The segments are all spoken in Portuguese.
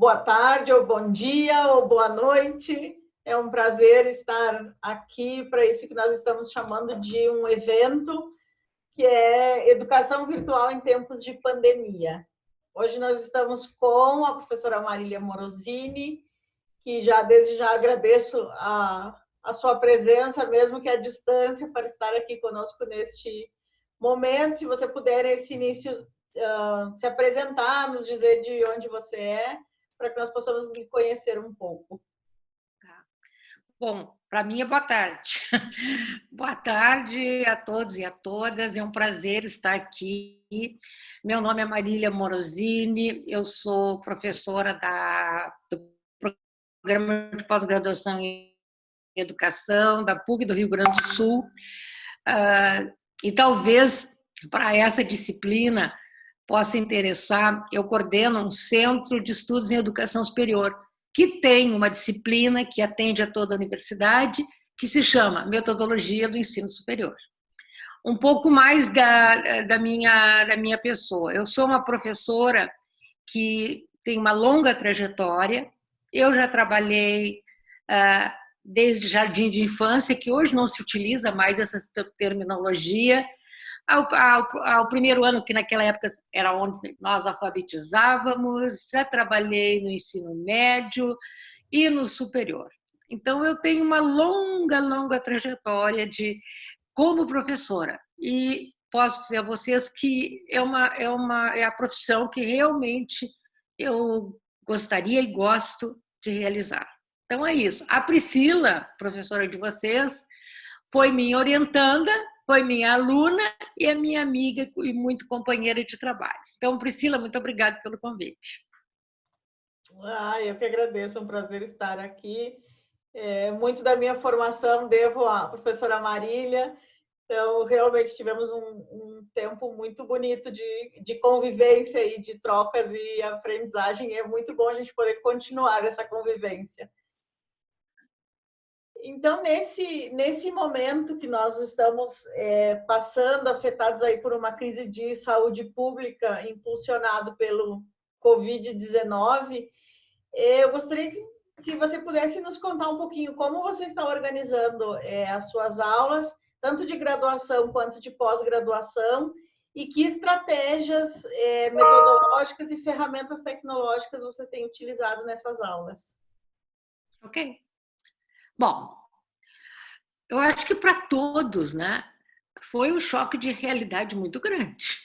boa tarde, ou bom dia, ou boa noite. É um prazer estar aqui para isso que nós estamos chamando de um evento, que é Educação Virtual em Tempos de Pandemia. Hoje nós estamos com a professora Marília Morosini, que desde já agradeço a sua presença, mesmo que à distância, para estar aqui conosco neste momento. Se você puder, nesse início, se apresentar, nos dizer de onde você é, para que nós possamos lhe conhecer um pouco. Bom, para mim é boa tarde. Boa tarde a todos e a todas, é um prazer estar aqui. Meu nome é Marília Morosini, eu sou professora do Programa de Pós-Graduação em Educação da PUC do Rio Grande do Sul, e talvez para essa disciplina possa interessar, eu coordeno um centro de estudos em educação superior, que tem uma disciplina que atende a toda a universidade, que se chama Metodologia do Ensino Superior. Um pouco mais da minha pessoa. Eu sou uma professora que tem uma longa trajetória, eu já trabalhei desde jardim de infância, que hoje não se utiliza mais essa terminologia, ao primeiro ano, que naquela época era onde nós alfabetizávamos, já trabalhei no ensino médio e no superior. Então, eu tenho uma longa trajetória como professora e posso dizer a vocês que é a profissão que realmente eu gostaria e gosto de realizar. Então, é isso. A Priscila, professora de vocês, foi minha orientanda, foi minha aluna e é minha amiga e muito companheira de trabalho. Então, Priscila, muito obrigada pelo convite. Eu que agradeço, é um prazer estar aqui. Muito da minha formação devo à professora Marília, então realmente tivemos um tempo muito bonito de convivência e de trocas e aprendizagem, e é muito bom a gente poder continuar essa convivência. Então, nesse momento que nós estamos passando, afetados aí por uma crise de saúde pública impulsionado pelo Covid-19, eu gostaria que, se você pudesse nos contar um pouquinho como você está organizando as suas aulas, tanto de graduação quanto de pós-graduação, e que estratégias metodológicas e ferramentas tecnológicas você tem utilizado nessas aulas. Ok. Bom, eu acho que para todos, né, foi um choque de realidade muito grande.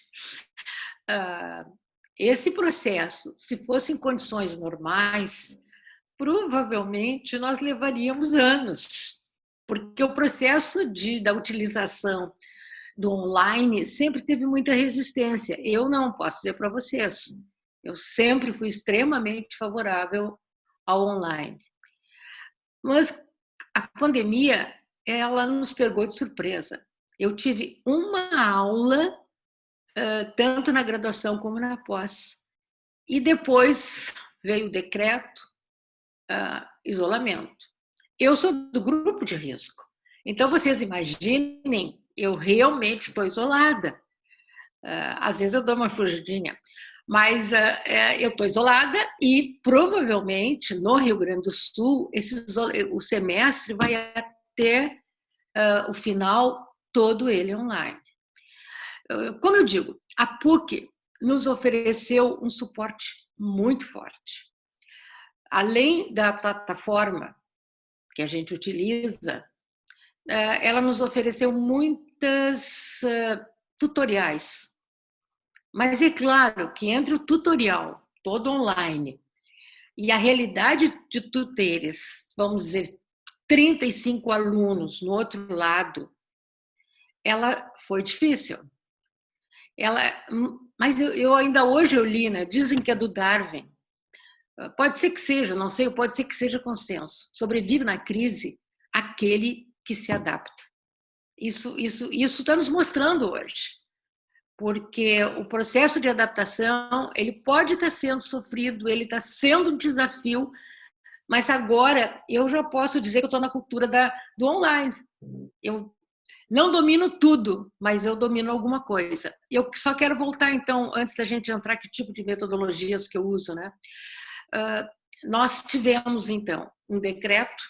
Esse processo, se fosse em condições normais, provavelmente nós levaríamos anos, porque o processo da utilização do online sempre teve muita resistência. Eu não posso dizer para vocês, eu sempre fui extremamente favorável ao online. Mas a pandemia, ela nos pegou de surpresa. Eu tive uma aula, tanto na graduação como na pós. E depois veio o decreto, isolamento. Eu sou do grupo de risco. Então, vocês imaginem, eu realmente estou isolada. Às vezes eu dou uma fugidinha. Mas eu estou isolada e provavelmente no Rio Grande do Sul o semestre vai até o final todo ele online. Como eu digo, a PUC nos ofereceu um suporte muito forte. Além da plataforma que a gente utiliza, ela nos ofereceu muitas tutoriais. Mas é claro que entre o tutorial todo online e a realidade de tu teres, vamos dizer, 35 alunos no outro lado, ela foi difícil. Mas eu ainda hoje eu li, né, dizem que é do Darwin. Pode ser que seja, não sei, pode ser que seja consenso. Sobrevive na crise aquele que se adapta. Isso está nos mostrando hoje. Porque o processo de adaptação, ele pode estar sendo sofrido, ele está sendo um desafio, mas agora eu já posso dizer que eu estou na cultura do online. Eu não domino tudo, mas eu domino alguma coisa. Eu só quero voltar, então, antes da gente entrar, que tipo de metodologias que eu uso, né? nós tivemos, então, um decreto,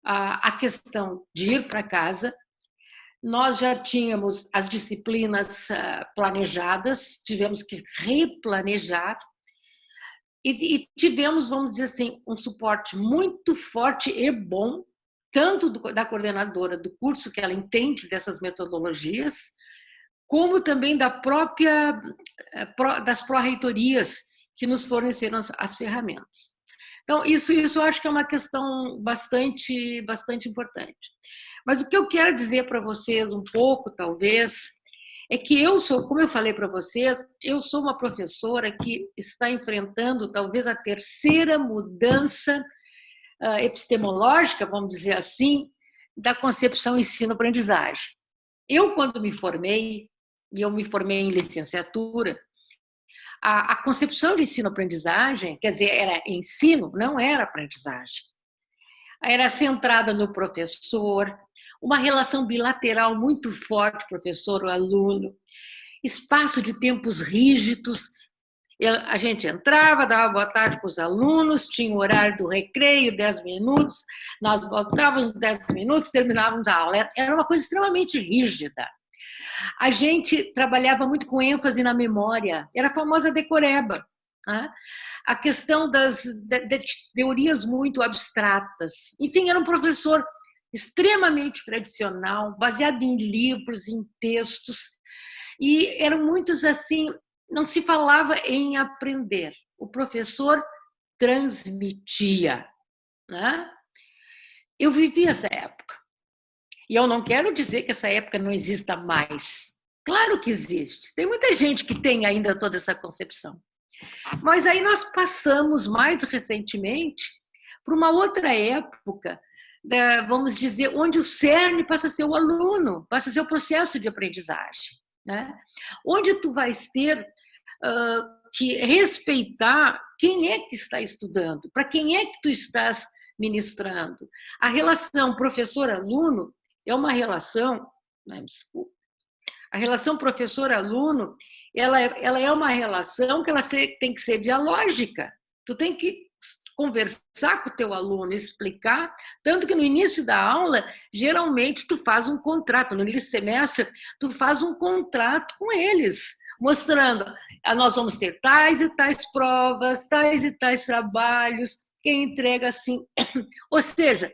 a questão de ir para casa. Nós já tínhamos as disciplinas planejadas, tivemos que replanejar e tivemos, vamos dizer assim, um suporte muito forte e bom, tanto da coordenadora do curso, que ela entende dessas metodologias, como também das pró-reitorias, que nos forneceram as ferramentas. Então, isso eu acho que é uma questão bastante importante. Mas o que eu quero dizer para vocês um pouco, talvez, é que eu sou, como eu falei para vocês, eu sou uma professora que está enfrentando talvez a terceira mudança epistemológica, vamos dizer assim, da concepção ensino-aprendizagem. Eu, quando me formei, e eu me formei em licenciatura, a concepção de ensino-aprendizagem, quer dizer, era ensino, não era aprendizagem. Era centrada no professor, uma relação bilateral muito forte, professor-aluno, espaço de tempos rígidos. A gente entrava, dava boa tarde para os alunos, tinha o horário do recreio, 10 minutos, nós voltávamos 10 minutos, terminávamos a aula. Era uma coisa extremamente rígida. A gente trabalhava muito com ênfase na memória, era a famosa decoreba. Né? A questão de teorias muito abstratas. Enfim, era um professor extremamente tradicional, baseado em livros, em textos, e eram muitos assim, não se falava em aprender, o professor transmitia. Né? Eu vivi essa época, e eu não quero dizer que essa época não exista mais. Claro que existe, tem muita gente que tem ainda toda essa concepção. Mas aí nós passamos mais recentemente para uma outra época, vamos dizer, onde o cerne passa a ser o aluno, passa a ser o processo de aprendizagem, né? Onde tu vais ter que respeitar quem é que está estudando, para quem é que tu estás ministrando. A relação professor-aluno é uma relação, desculpa, a relação professor-aluno, ela é uma relação que ela tem que ser dialógica. Tu tem que conversar com o teu aluno, explicar, tanto que no início da aula, geralmente tu faz um contrato, no início do semestre, tu faz um contrato com eles, mostrando, nós vamos ter tais e tais provas, tais e tais trabalhos, quem entrega assim. Ou seja,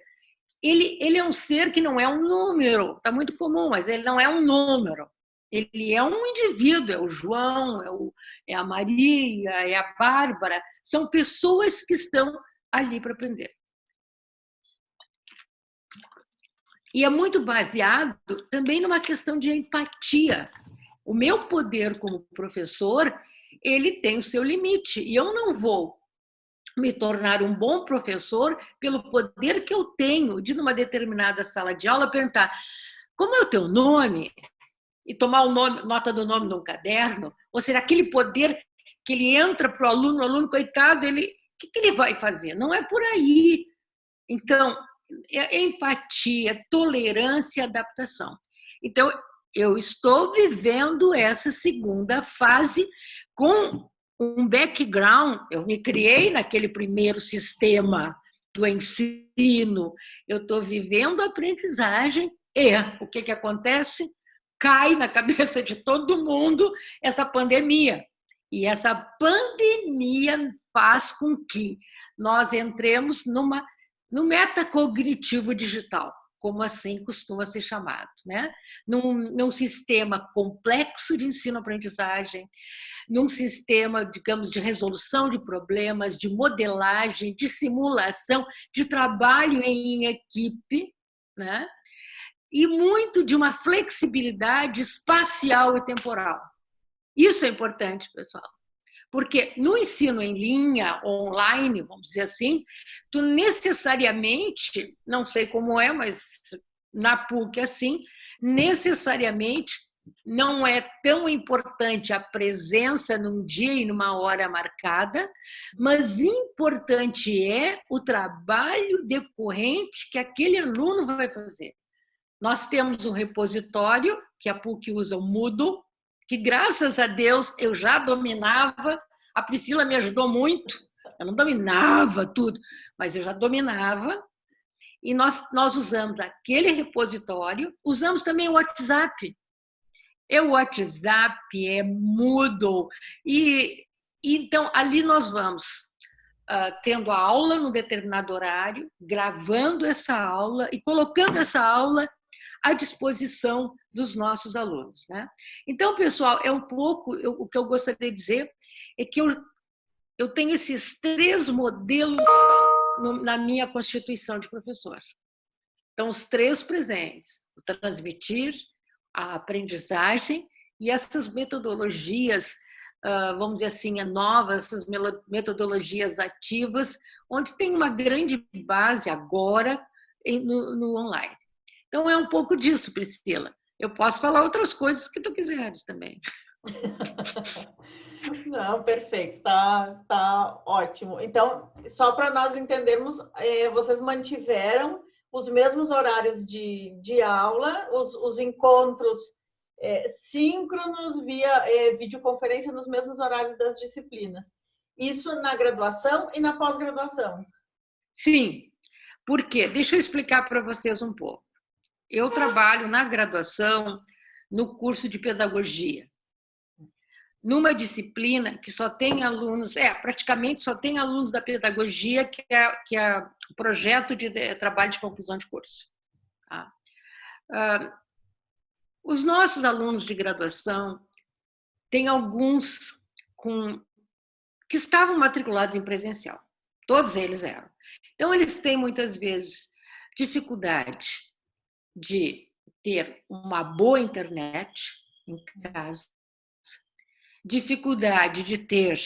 ele é um ser que não é um número, está muito comum, mas ele não é um número. Ele é um indivíduo, é o João, é a Maria, é a Bárbara, são pessoas que estão ali para aprender. E é muito baseado também numa questão de empatia. O meu poder como professor, ele tem o seu limite, e eu não vou me tornar um bom professor pelo poder que eu tenho de, numa determinada sala de aula, perguntar: como é o teu nome? E tomar nota do nome num caderno, ou seja, aquele poder que ele entra para o aluno, coitado, o que ele vai fazer? Não é por aí. Então, é empatia, tolerância e adaptação. Então, eu estou vivendo essa segunda fase com um background, eu me criei naquele primeiro sistema do ensino, eu estou vivendo a aprendizagem e o que acontece? Cai na cabeça de todo mundo essa pandemia. E essa pandemia faz com que nós entremos no metacognitivo digital, como assim costuma ser chamado, né? Num sistema complexo de ensino-aprendizagem, num sistema, digamos, de resolução de problemas, de modelagem, de simulação, de trabalho em equipe, né? E muito de uma flexibilidade espacial e temporal. Isso é importante, pessoal, porque no ensino em linha, online, vamos dizer assim, tu necessariamente, não sei como é, mas na PUC assim, necessariamente não é tão importante a presença num dia e numa hora marcada, mas importante é o trabalho decorrente que aquele aluno vai fazer. Nós temos um repositório, que a PUC usa o Moodle, que graças a Deus eu já dominava, a Priscila me ajudou muito Eu não dominava tudo, mas eu já dominava. E nós usamos aquele repositório, usamos também o WhatsApp. O WhatsApp, Moodle. Então, ali nós vamos tendo a aula num determinado horário, gravando essa aula e colocando essa aula à disposição dos nossos alunos, né? Então, pessoal, é um pouco o que eu gostaria de dizer é que eu tenho esses 3 modelos na minha constituição de professor. Então, os 3 presentes: o transmitir, a aprendizagem e essas metodologias, vamos dizer assim, novas, essas metodologias ativas, onde tem uma grande base agora no online. Então, é um pouco disso, Priscila. Eu posso falar outras coisas que tu quiseres também. Não, perfeito, tá ótimo. Então, só para nós entendermos, vocês mantiveram os mesmos horários de aula, os encontros síncronos via videoconferência nos mesmos horários das disciplinas. Isso na graduação e na pós-graduação. Sim, por quê? Deixa eu explicar para vocês um pouco. Eu trabalho na graduação no curso de pedagogia, numa disciplina que só tem alunos, praticamente só tem alunos da pedagogia, que é o projeto de trabalho de conclusão de curso. Tá? Os nossos alunos de graduação, tem alguns que estavam matriculados em presencial. Todos eles eram. Então, eles têm, muitas vezes, dificuldade de ter uma boa internet em casa, dificuldade de ter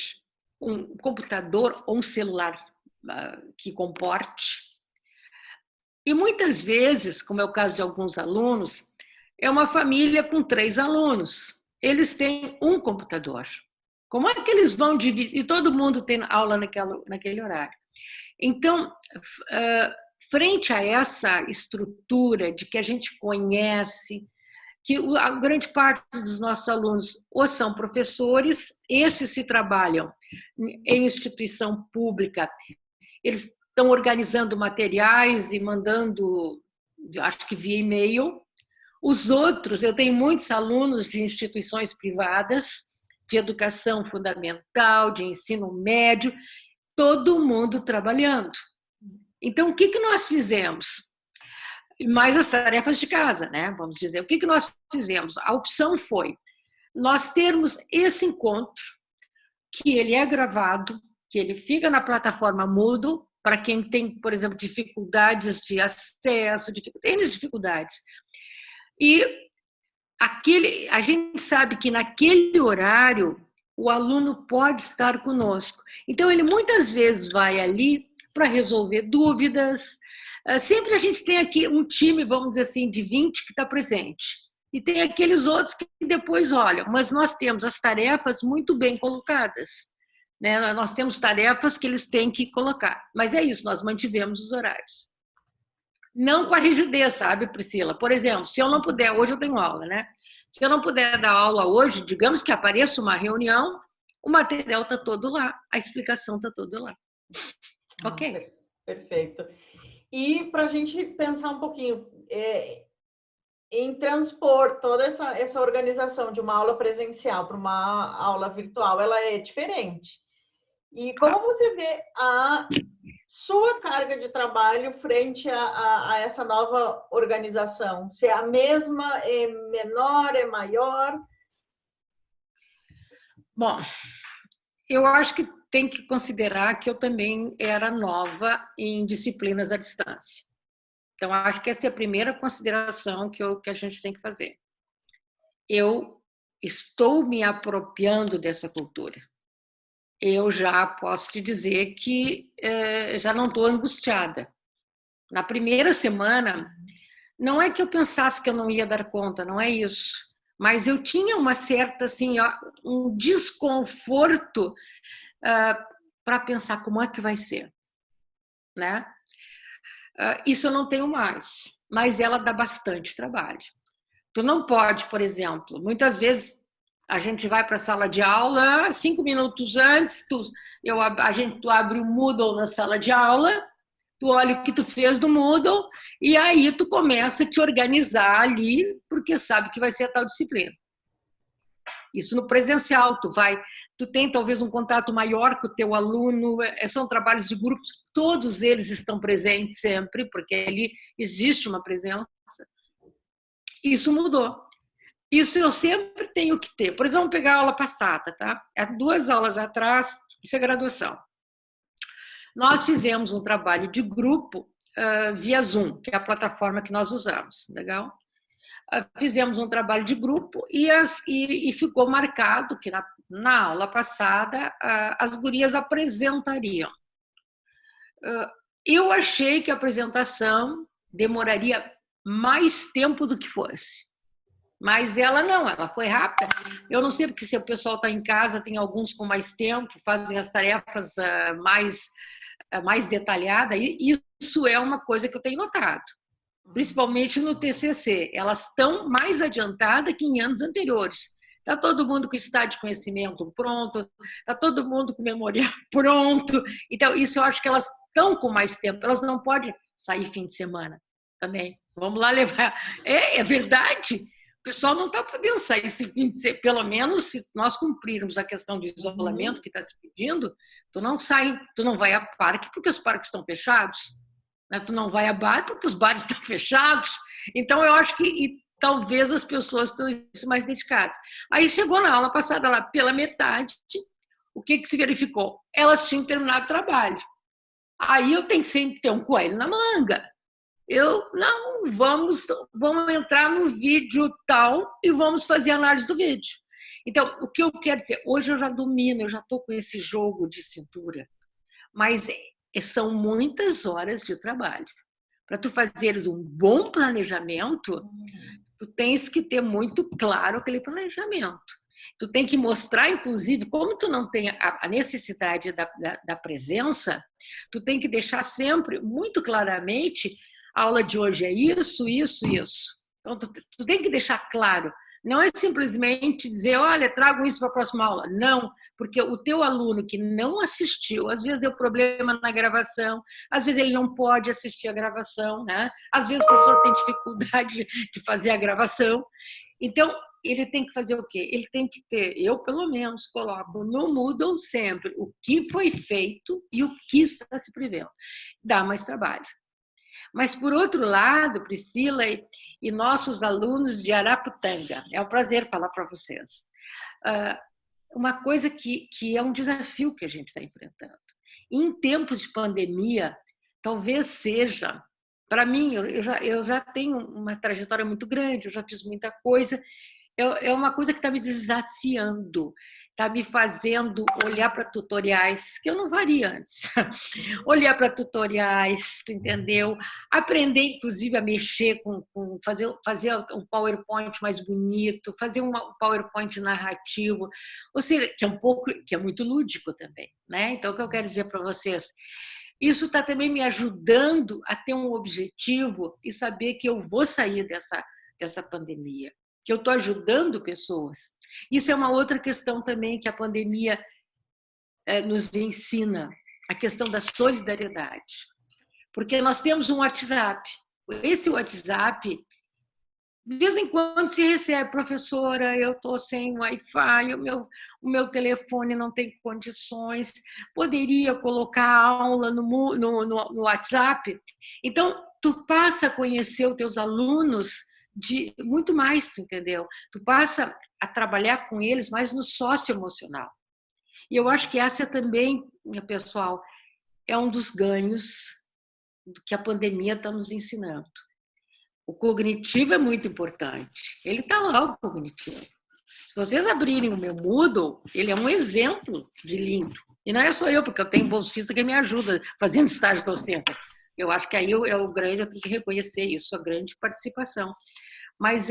um computador ou um celular que comporte. E muitas vezes, como é o caso de alguns alunos, é uma família com 3 alunos. Eles têm um computador. Como é que eles vão dividir? E todo mundo tem aula naquele horário. Então, frente a essa estrutura de que a gente conhece, que a grande parte dos nossos alunos ou são professores, esses se trabalham em instituição pública, eles estão organizando materiais e mandando, acho que via e-mail. Os outros, eu tenho muitos alunos de instituições privadas, de educação fundamental, de ensino médio, todo mundo trabalhando. Então, o que nós fizemos? Mais as tarefas de casa, né? Vamos dizer, o que nós fizemos? A opção foi nós termos esse encontro, que ele é gravado, que ele fica na plataforma Moodle, para quem tem, por exemplo, dificuldades de acesso, N dificuldades. E a gente sabe que naquele horário o aluno pode estar conosco. Então, ele muitas vezes vai ali para resolver dúvidas. Sempre a gente tem aqui um time, vamos dizer assim, de 20 que está presente. E tem aqueles outros que depois olham. Mas nós temos as tarefas muito bem colocadas, né? Nós temos tarefas que eles têm que colocar. Mas é isso, nós mantivemos os horários. Não com a rigidez, sabe, Priscila? Por exemplo, se eu não puder, hoje eu tenho aula, né? Se eu não puder dar aula hoje, digamos que apareça uma reunião, o material está todo lá, a explicação está toda lá. Ok? Perfeito. E para a gente pensar um pouquinho em transpor toda essa organização de uma aula presencial para uma aula virtual, ela é diferente. E como você vê a sua carga de trabalho frente a essa nova organização? Se é a mesma, é menor, é maior? Bom, eu acho que tem que considerar que eu também era nova em disciplinas à distância. Então, acho que essa é a primeira consideração que a gente tem que fazer. Eu estou me apropriando dessa cultura. Eu já posso te dizer que já não estou angustiada. Na primeira semana, não é que eu pensasse que eu não ia dar conta, não é isso. Mas eu tinha uma certa, assim, um desconforto para pensar como é que vai ser, né? Isso eu não tenho mais, mas ela dá bastante trabalho. Tu não pode, por exemplo, muitas vezes A gente vai para a sala de aula, 5 minutos antes, tu abre o Moodle na sala de aula, tu olha o que tu fez no Moodle, e aí tu começa a te organizar ali, porque sabe que vai ser a tal disciplina. Isso no presencial, tu tem talvez um contato maior com o teu aluno, são trabalhos de grupos, todos eles estão presentes sempre, porque ali existe uma presença. Isso mudou. Isso eu sempre tenho que ter. Por exemplo, vamos pegar a aula passada, tá? Há 2 aulas atrás, isso é graduação. Nós fizemos um trabalho de grupo via Zoom, que é a plataforma que nós usamos, legal? Fizemos um trabalho de grupo e ficou marcado que na aula passada as gurias apresentariam. Eu achei que a apresentação demoraria mais tempo do que fosse. Mas ela não, ela foi rápida. Eu não sei porque se o pessoal está em casa, tem alguns com mais tempo, fazem as tarefas mais detalhadas, e isso é uma coisa que eu tenho notado, principalmente no TCC. Elas estão mais adiantadas que em anos anteriores. Está todo mundo com estado de conhecimento pronto, está todo mundo com memorial pronto. Então, isso eu acho que elas estão com mais tempo, elas não podem sair fim de semana também. Vamos lá levar. É verdade. O pessoal não está podendo sair esse fim de semana, pelo menos se nós cumprirmos a questão de isolamento que está se pedindo, tu não vai a parque porque os parques estão fechados, né? Tu não vai a bar porque os bares estão fechados. Então, eu acho que talvez as pessoas estão mais dedicadas. Aí chegou na aula passada lá pela metade, o que se verificou? Elas tinham terminado o trabalho. Aí eu tenho que sempre ter um coelho na manga. Vamos entrar no vídeo tal e vamos fazer a análise do vídeo. Então, o que eu quero dizer, hoje eu já domino, eu já estou com esse jogo de cintura, mas são muitas horas de trabalho. Para tu fazeres um bom planejamento, tu tens que ter muito claro aquele planejamento. Tu tem que mostrar, inclusive, como tu não tem a necessidade da presença, tu tem que deixar sempre muito claramente a aula de hoje é isso, isso, isso. Então, tu tem que deixar claro. Não é simplesmente dizer, olha, trago isso para a próxima aula. Não, porque o teu aluno que não assistiu, às vezes deu problema na gravação, às vezes ele não pode assistir a gravação, né? Às vezes o professor tem dificuldade de fazer a gravação. Então, ele tem que fazer o quê? Ele tem que ter, eu pelo menos coloco no Moodle sempre o que foi feito e o que está se prevendo. Dá mais trabalho. Mas, por outro lado, Priscila e nossos alunos de Araputanga, é um prazer falar para vocês. Uma coisa que é um desafio que a gente está enfrentando. Em tempos de pandemia, talvez seja, para mim, eu já tenho uma trajetória muito grande, eu já fiz muita coisa, é uma coisa que está me desafiando, está me fazendo olhar para tutoriais que eu não faria antes. Olhar para tutoriais, tu entendeu? Aprender, inclusive, a mexer fazer um PowerPoint mais bonito, fazer um PowerPoint narrativo, ou seja, que é muito lúdico também, né? Então, o que eu quero dizer para vocês, isso está também me ajudando a ter um objetivo e saber que eu vou sair dessa pandemia, que eu estou ajudando pessoas. Isso é uma outra questão também que a pandemia nos ensina, a questão da solidariedade. Porque nós temos um WhatsApp. Esse WhatsApp, de vez em quando se recebe, professora, eu estou sem Wi-Fi, o meu telefone não tem condições, poderia colocar a aula no WhatsApp? Então, tu passa a conhecer os teus alunos de muito mais, tu entendeu? Tu passa a trabalhar com eles mais no socioemocional. E eu acho que essa também, pessoal, é um dos ganhos do que a pandemia está nos ensinando. O cognitivo é muito importante. Ele está lá, o cognitivo. Se vocês abrirem o meu Moodle, ele é um exemplo de lindo. E não é só eu, porque eu tenho bolsista que me ajuda fazendo estágio de docência. Eu acho que aí eu tenho que reconhecer isso, a grande participação. Mas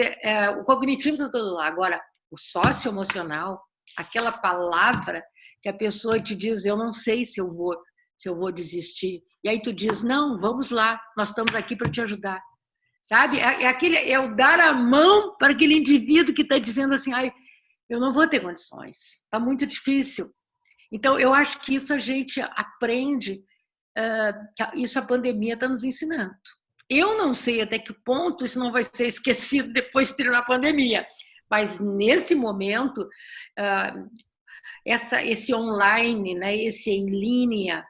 o cognitivo está todo lá. Agora, o socioemocional, aquela palavra que a pessoa te diz, eu não sei se eu vou desistir. E aí tu diz, não, vamos lá, nós estamos aqui para te ajudar. Sabe? É o dar a mão para aquele indivíduo que está dizendo assim, ai, eu não vou ter condições, está muito difícil. Então, eu acho que isso a gente aprende, isso a pandemia está nos ensinando. Eu não sei até que ponto isso não vai ser esquecido depois de terminar a pandemia, mas nesse momento, esse online, né, esse em linha,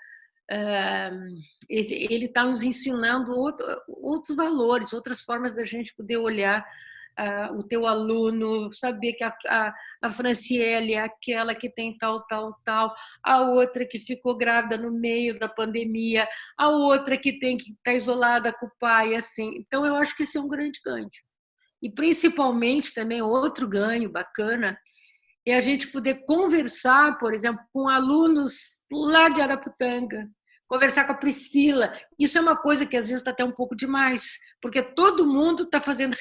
ele está nos ensinando outros valores, outras formas da gente poder olhar o teu aluno, saber que a Franciele é aquela que tem tal, a outra que ficou grávida no meio da pandemia, a outra que tem que estar isolada com o pai, assim. Então, eu acho que esse é um grande ganho. E, principalmente, também, outro ganho bacana é a gente poder conversar, por exemplo, com alunos lá de Araputanga, conversar com a Priscila. Isso é uma coisa que às vezes está até um pouco demais, porque todo mundo está fazendo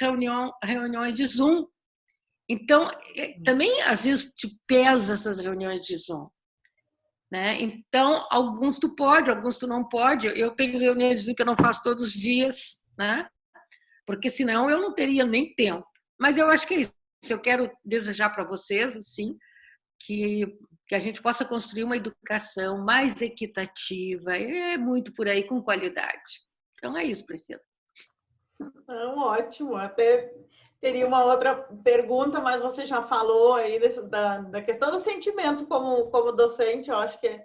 reuniões de Zoom. Então, também às vezes te pesa essas reuniões de Zoom. Né? Então, alguns tu pode, alguns tu não pode. Eu tenho reuniões de Zoom que eu não faço todos os dias, né? Porque senão eu não teria nem tempo. Mas eu acho que é isso. Eu quero desejar para vocês, assim, que a gente possa construir uma educação mais equitativa, é muito por aí, com qualidade. Então, é isso, Priscila. Ótimo, até teria uma outra pergunta, mas você já falou aí da questão do sentimento como docente, eu acho que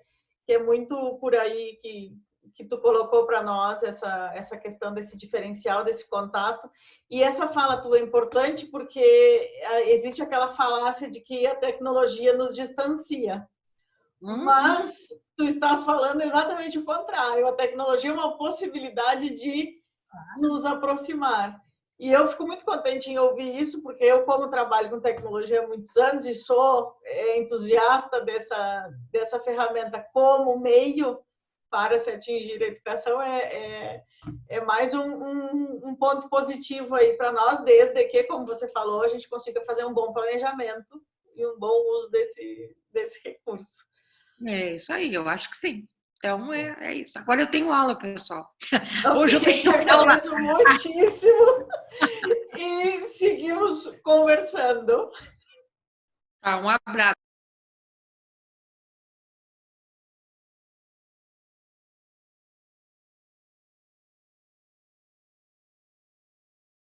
é muito por aí que tu colocou para nós essa questão desse diferencial, desse contato. E essa fala tua é importante porque existe aquela falácia de que a tecnologia nos distancia. Mas tu estás falando exatamente o contrário. A tecnologia é uma possibilidade de nos aproximar. E eu fico muito contente em ouvir isso, porque eu, como trabalho com tecnologia há muitos anos e sou entusiasta dessa ferramenta como meio para se atingir a educação, é mais um ponto positivo aí para nós, desde que, como você falou, a gente consiga fazer um bom planejamento e um bom uso desse recurso. É isso aí, eu acho que sim. Então, é isso. Agora eu tenho aula, pessoal. Hoje eu te agradeço muitíssimo e seguimos conversando. Um abraço.